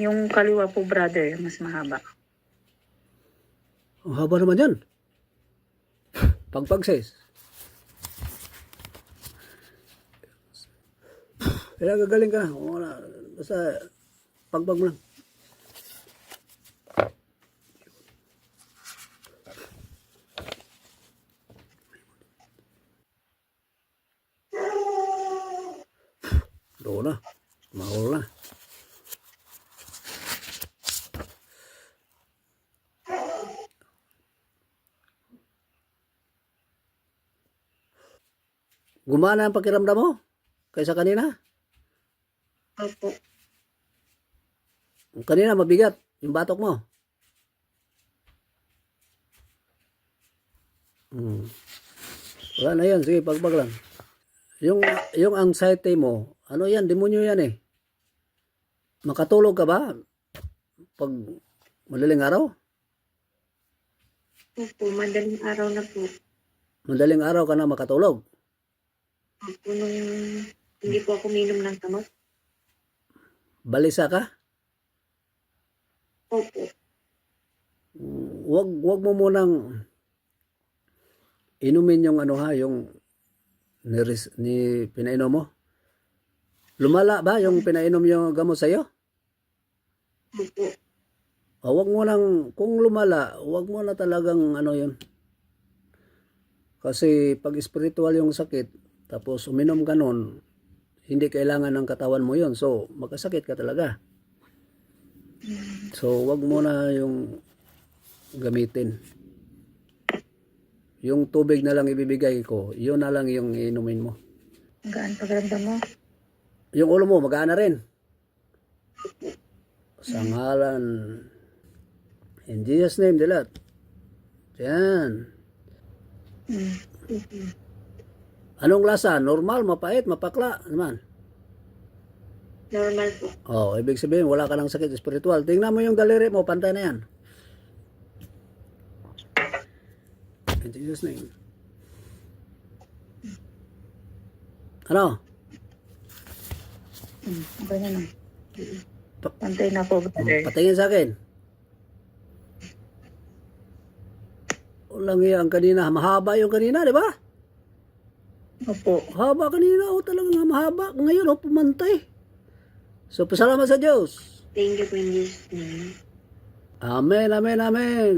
Yung kaliwa po, brother, mas mahaba. Ang haba naman yan. Pagpag-size. Kaya gagaling ka na. Wala. Basta pagpag mo lang. Doon na. Mahal na. Gumana ang pakiramdam mo kaysa kanina? Opo. Kanina mabigat yung batok mo. Wala na yan. Sige, pagpag lang. Yung anxiety mo, ano yan? Demonyo yan eh. Makatulog ka ba? Pag madaling araw? Opo, madaling araw na po. Madaling araw ka na makatulog? Opo, nung hindi po ako minom ng gamot. Balisa ka? Opo. Wag mo munang inumin yung ano ha, yung ni pinainom mo. Lumala ba yung pinainom yung gamot sa'yo? Opo. Wag mo nang, kung lumala, wag mo na talagang ano yun. Kasi pag spiritual yung sakit, tapos uminom ka nun, hindi kailangan ng katawan mo yun. So, magkasakit ka talaga. So, wag mo na yung gamitin. Yung tubig na lang ibibigay ko, yun na lang yung inumin mo. Gaan pakiramdam mo? Yung ulo mo, magaan na rin. Sa ngalan, in Jesus' name, dilat. Yan. Anong lasa? Normal, mapait, mapakla naman. Normal po. Oh, ibig sabihin, wala ka ng sakit spiritual. Tingnan mo yung daliri mo, pantay na yan. In Jesus' name. Ano? Okay na lang. Pantay na po, brother. Patingin sa akin. Walang iya ang kanina. Mahaba yung kanina, di ba? Opo. Haba kanina. O talagang mahaba. Ngayon, pumantay. So, pasalamat sa Diyos. Thank you po in Jesus' name. Amen, amen, amen.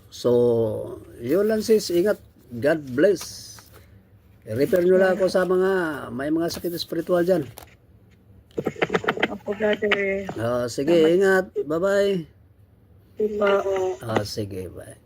So, yun lang sis. Ingat. God bless. I-refer nyo lang ako sa may mga sakit spiritual dyan. Opo, brother. Sige, ingat. Bye-bye. Diba? Sige, bye.